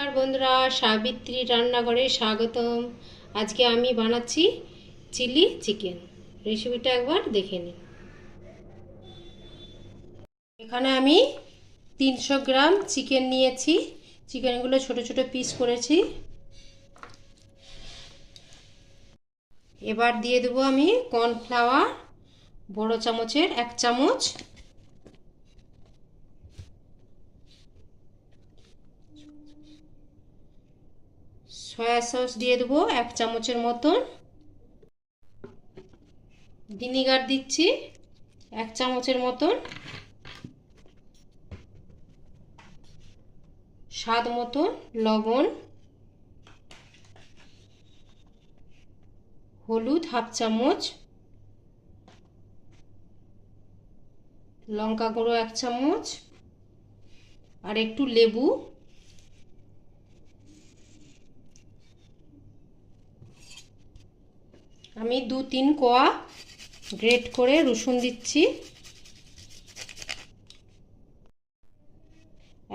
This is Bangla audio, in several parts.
নমস্কার বন্ধুরা, সাবিত্রী রান্নাঘরে স্বাগতম। আজকে আমি বানাচ্ছি চিলি চিকেন। রেসিপিটা একবার দেখে নিন। এখানে আমি 300 গ্রাম চিকেন নিয়েছি। চিকেনগুলো ছোট ছোট পিস করেছি। এবার দিয়ে দেবো আমি কর্নফ্লাওয়ার, বড় চামচের 1 চামচ। সয়া সস দিয়ে দেবো 1 চামচের মতন। ভিনিগার দিচ্ছি 1 চামচের মতন। স্বাদ মতো লবণ, হলুদ 1/2 চামচ, লঙ্কা গুঁড়ো 1 চামচ, আর একটু লেবু। আমি 2-3 কোয়া গ্রেট করে রসুন দিচ্ছি।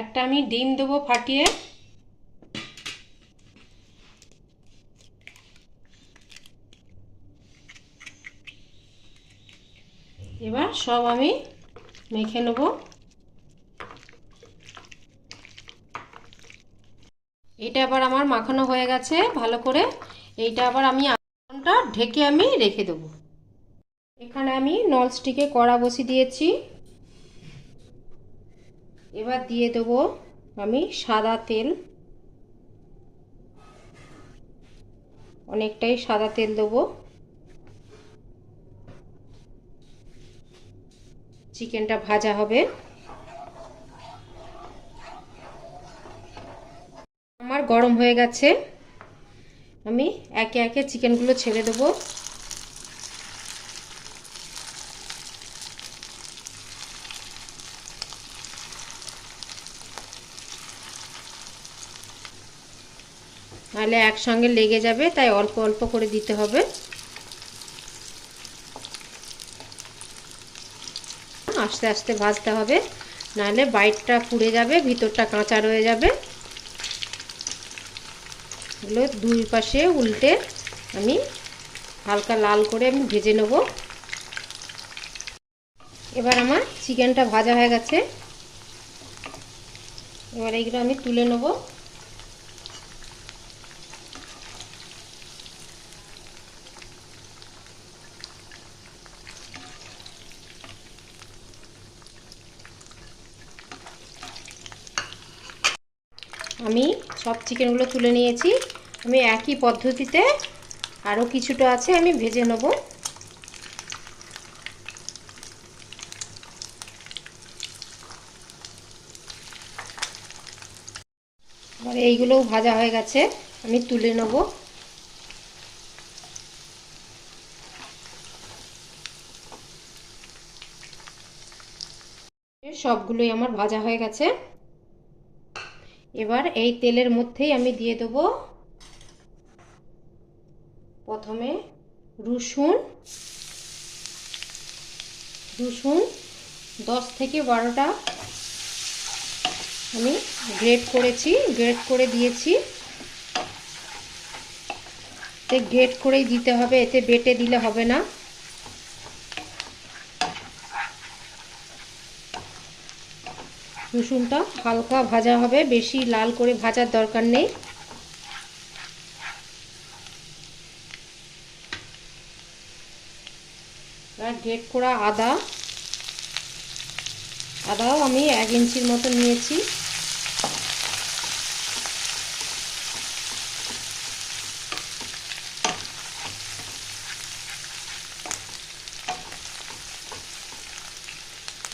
একটা আমি ডিম দেবো ফাটিয়ে। এবার সব আমি মেখে নেব। এটা আবার আমার মাখানো হয়ে গেছে ভালো করে। এইটা আবার আমি আধা ঢেকে আমি রেখে দেবো। এখানে আমি ননস্টিকে কড়া বসিয়ে দিয়েছি। এবার দিয়ে দেবো আমি সাদা তেল, অনেকটাই সাদা তেল দেবো। চিকেনটা ভাজা হবে। আমার গরম হয়ে গেছে। আমি একে একে চিকেনগুলো ছেড়ে দেবো। নাহলে একসঙ্গে লেগে যাবে, তাই অল্প অল্প করে দিতে হবে। আস্তে আস্তে ভাজতে হবে, নাহলে বাইরটা পুড়ে যাবে, ভিতরটা কাঁচা রয়ে যাবে। এগুলো দুই পাশে উল্টে আমি হালকা লাল করে আমি ভেজে নেব। এবার আমার চিকেনটা ভাজা হয়ে গেছে। এবার এইগুলো আমি তুলে নেব। আমি সব চিকেনগুলো তুলে নিয়েছি। আমি একই পদ্ধতিতে আরও কিছুটা আছে আমি ভেজে নেব। এবার এইগুলোও ভাজা হয়ে গেছে, আমি তুলে নেব। সবগুলোই আমার ভাজা হয়ে গেছে। এবার এই তেলের মধ্যেই আমি দিয়ে দেব প্রথমে রসুন 10 থেকে 12টা আমি গ্রেট করে দিয়েছি। গ্রেট করেই দিতে হবে, এতে বেটে দিলে হবে না। রসুনটা হালকা ভাজা হবে, বেশি লাল করে ভাজার দরকার নেই। আর গ্রেট করা আদাও আমি 1 ইঞ্চির মতো নিয়েছি।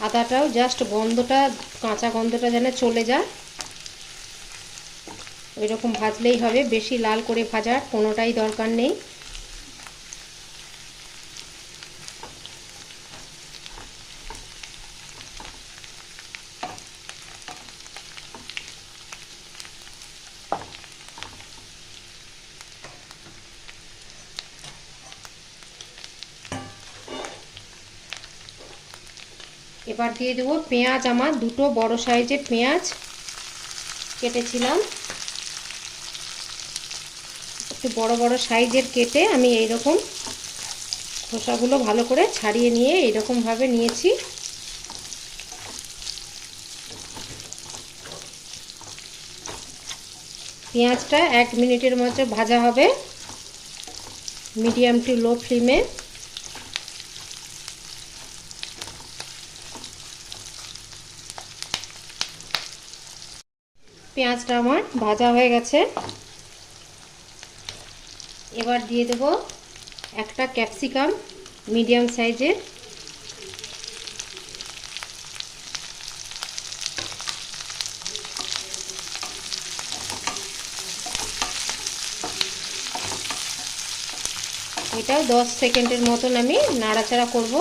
আদাটাও জাস্ট কাঁচা গন্ধটা যেন চলে যায়, ওই রকম ভাজলেই হবে, বেশি লাল করে ভাজার কোনোটাই দরকার নেই। এবার দিয়ে দেবো পেঁয়াজ। আমার 2টো বড় সাইজের পেঁয়াজ কেটেছিলাম, একটু বড় বড় সাইজের কেটে আমি এই রকম খোসাগুলো ভালো করে ছাড়িয়ে নিয়ে এইরকম ভাবে নিয়েছি। পেঁয়াজটা 1 মিনিটের মতো ভাজা হবে মিডিয়াম টু লো ফ্লেমে। পেঁয়াজটা আমার ভাজা হয়ে গেছে। এবার দিয়ে দেব একটা ক্যাপসিকাম মিডিয়াম সাইজের। এটাও 10 সেকেন্ডের মতন আমি নাড়াচাড়া করব।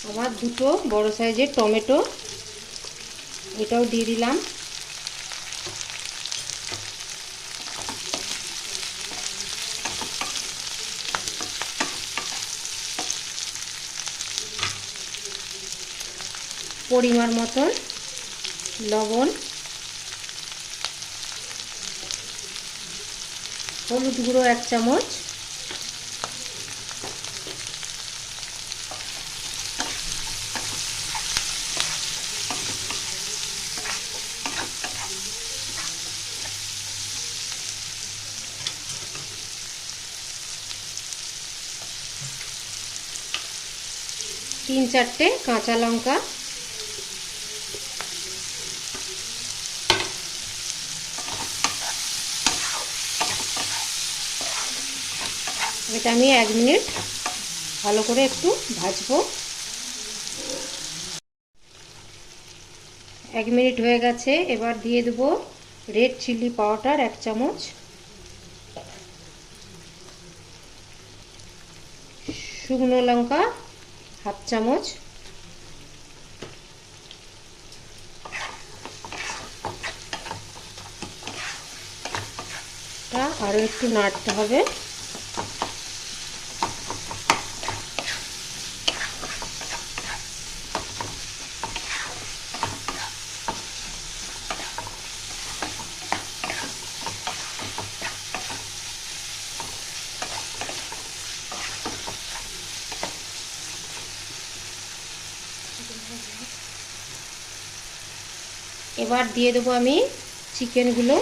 আমার দুটো বড় সাইজের টমেটো, এটাও দিয়ে দিলাম। পরিমাণ মতন লবণ, হলুদ গুঁড়ো 1 চামচ, তিন চারটে কাঁচা লঙ্কা, এটা আমি 1 মিনিট ভালো করে একটু ভাজবো। 1 মিনিট হয়ে গেছে। এবার দিয়ে দেব রেড চিলি পাউডার 1 চামচ, শুকনো লঙ্কা 1/2 চামচ, আরও একটু নাড়তে হবে। এবার দিয়ে দেবো আমি চিকেনগুলো।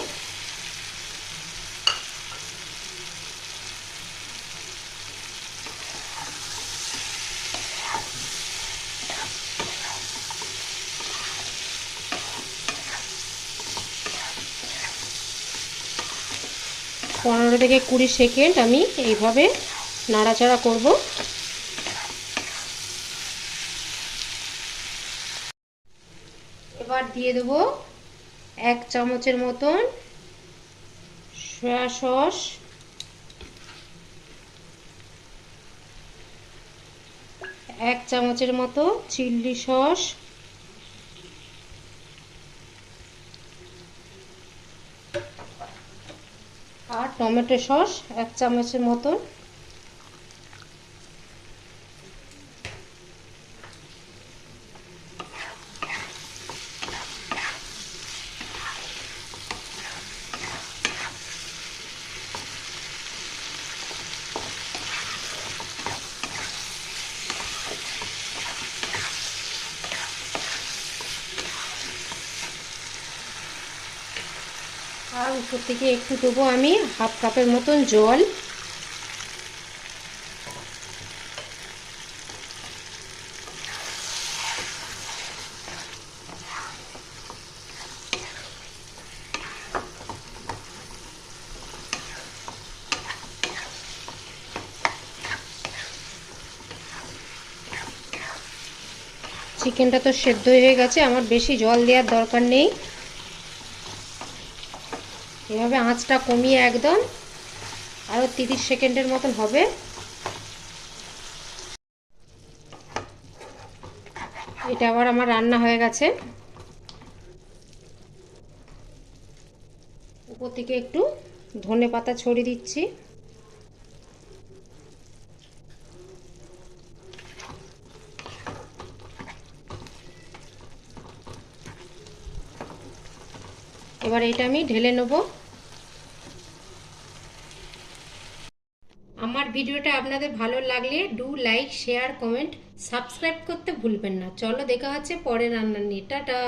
পনেরো থেকে 20 সেকেন্ড আমি এইভাবে নাড়াচাড়া করব। এবার দিয়ে দেব 1 চামচের মতন সয়া সস, 1 চামচের মতো চিলি সস, আর টমেটো সস 1 চামচের মতন। আর উপর থেকে একটু দেবো আমি 1/2 কাপের মতন জল। চিকেনটা তো সেদ্ধ হয়ে গেছে, আমার বেশি জল দেওয়ার দরকার নেই। এভাবে আঁচটা কমিয়ে একদম আরও 30 সেকেন্ডের মতন হবে। এটা আবার আমার রান্না হয়ে গেছে। উপর থেকে একটু ধনেপাতা ছড়িয়ে দিচ্ছি। এবার এটা আমি ঢেলে নেব। আমার ভিডিওটা আপনাদের ভালো লাগলে do like share comment subscribe করতে ভুলবেন না। চলো দেখা হচ্ছে পরের রান্না নিয়ে। টাটা।